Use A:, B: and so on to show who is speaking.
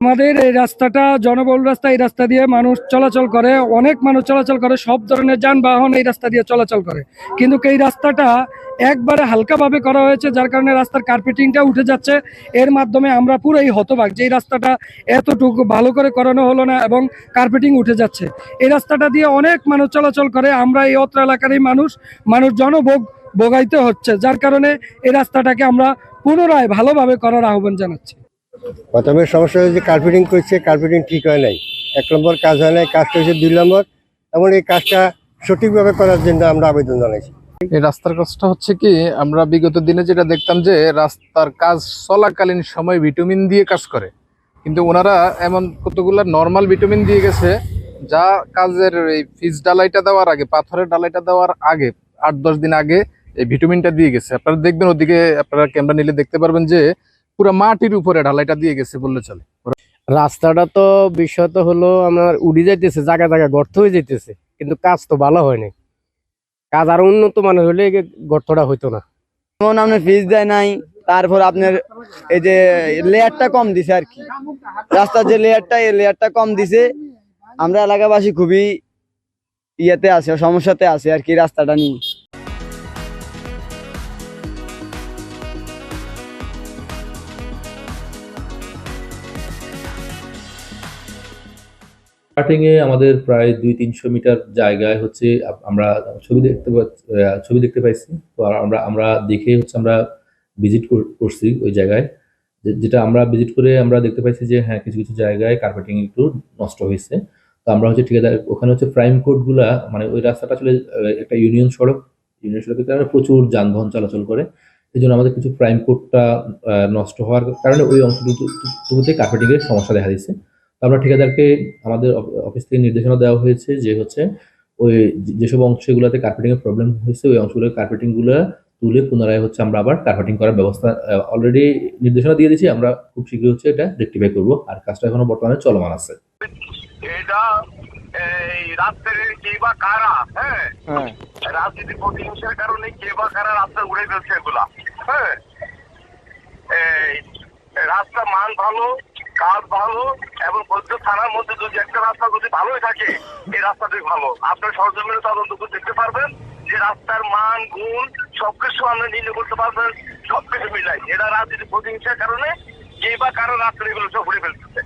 A: আমাদের এই রাস্তাটা জনবহুল রাস্তা, এই রাস্তা দিয়ে মানুষ চলাচল করে, অনেক মানুষ চলাচল করে, সব ধরনের যানবাহন এই রাস্তা দিয়ে চলাচল করে। কিন্তু এই রাস্তাটা একবারে হালকাভাবে করা হয়েছে, যার কারণে রাস্তার কার্পেটিংটা উঠে যাচ্ছে। এর মাধ্যমে আমরা পুরোই হতবাক যে এই রাস্তাটা এতটুকু ভালো করে করানো হলো না এবং কার্পেটিং উঠে যাচ্ছে। এই রাস্তাটা দিয়ে অনেক মানুষ চলাচল করে, আমরা এই অত্র এলাকারই মানুষ ভোগাইতে হচ্ছে, যার কারণে এই রাস্তাটাকে আমরা পুনরায় ভালোভাবে করার আহ্বান জানাচ্ছি।
B: প্রথমে সমস্যা হয়েছে কার্পেটিং করছে, কার্পেটিং ঠিক হয় নাই। 1 নম্বর কাজ হয় নাই, কাজটা হয়েছে 2 নম্বর। এমন এই কাজটা সঠিকভাবে করার জন্য আমরা আবেদন জানাইছি।
C: এই রাস্তার কাজটা হচ্ছে কি, আমরা বিগত দিনে যেটা দেখতাম যে রাস্তার কাজ চলাকালীন সময় ভিটামিন দিয়ে কাজ করে, কিন্তু ওনারা এমন কতগুলা নর্মাল ভিটামিন দিয়ে গেছে যা কাজের এই পিচ ডালাইটা দেওয়ার আগে, পাথরের ডালাইটা দেওয়ার আগে 8-10 দিন আগে এই ভিটামিনটা দিয়ে গেছে। আপনারা দেখবেন ওদিকে, আপনারা ক্যামেরা নিলে দেখতে পারবেন যে পুরো মাটির উপরে ঢালাইটা দিয়ে গেছে বললে চলে।
D: রাস্তাটা তো বিষয় তো হলো আমার উড়ে যাইতেছে, জায়গা জায়গা গর্ত হয়ে যাইতেছে, কিন্তু কাজ তো ভালো হয়নি। কাজ আরো উন্নত মানের হলে গর্তটা হইতো না।
E: যেমন আপনার ফিজ দেয় নাই, তারপর আপনার এই যে লেয়ারটা কম দিছে আর কি, রাস্তার যে লেয়ারটা, এই লেয়ারটা কম দিছে। আমরা এলাকাবাসী খুবই ইয়েতে আছে, সমস্যাতে আছে আর কি রাস্তাটা নিয়ে।
F: কাটিং এ আমাদের প্রায় 200-300 মিটার জায়গায় হচ্ছে আমরা ছবি দেখতে পাইছি। তো আমরা দেখে হচ্ছে আমরা ভিজিট করছি ওই জায়গায়। যেটা আমরা ভিজিট করে আমরা দেখতে পাইছি যে হ্যাঁ, কিছু কিছু জায়গায় কার্পেটিং একটু নষ্ট হয়েছে। তো আমরা হচ্ছে ঠিকাদার, ওখানে হচ্ছে প্রাইম কোড গুলা, মানে ওই রাস্তাটা আসলে একটা ইউনিয়ন সড়কের কারণে প্রচুর যানবাহন চলাচল করে। এই জন্য আমাদের কিছু প্রাইম কোডটা নষ্ট হওয়ার কারণে ওই অংশটুকুতে কার্পেটিং এর সমস্যা দেখা দিচ্ছে। আমরা ঠিকাদারকে আমাদের অফিস থেকে নির্দেশনা দেওয়া হয়েছে যে হচ্ছে ওই যেসব অংশগুলোতে কার্পেটিং এর প্রবলেম হয়েছে ওই অংশগুলোর কার্পেটিং গুলো তুলে পুনরায় হচ্ছে আমরা আবার কার্পেটিং করার ব্যবস্থা অলরেডি নির্দেশনা দিয়ে দিয়েছি। আমরা খুব শীঘ্রই হচ্ছে এটা রেকটিফাই করব, আর কাজটা এখনো বর্তমানে চলমান আছে।
G: এটা এই রাস্তার কে বা কারা, হ্যাঁ রাজনীতি প্রতিহিংসার কারণে কে বা কারা রাস্তা উড়ে ফেলছে এগুলা। হ্যাঁ, এই রাস্তা মান ভালো, কাজ ভালো, এবং প্রত্যেক থানার মধ্যে যদি একটা রাস্তা যদি ভালোই থাকে, এই রাস্তাটাই ভালো। আপনার সরজমিনে তদন্ত করে দেখতে পারবেন যে রাস্তার মান গুণ সবকিছু আমরা নির্ণয় করতে পারবেন, সবকিছু মিলাই। এটা রাজনীতি প্রতিহিংসার কারণে কে বা কারো রাস্তা এগুলো সব ঘুরে ফেলতেছে।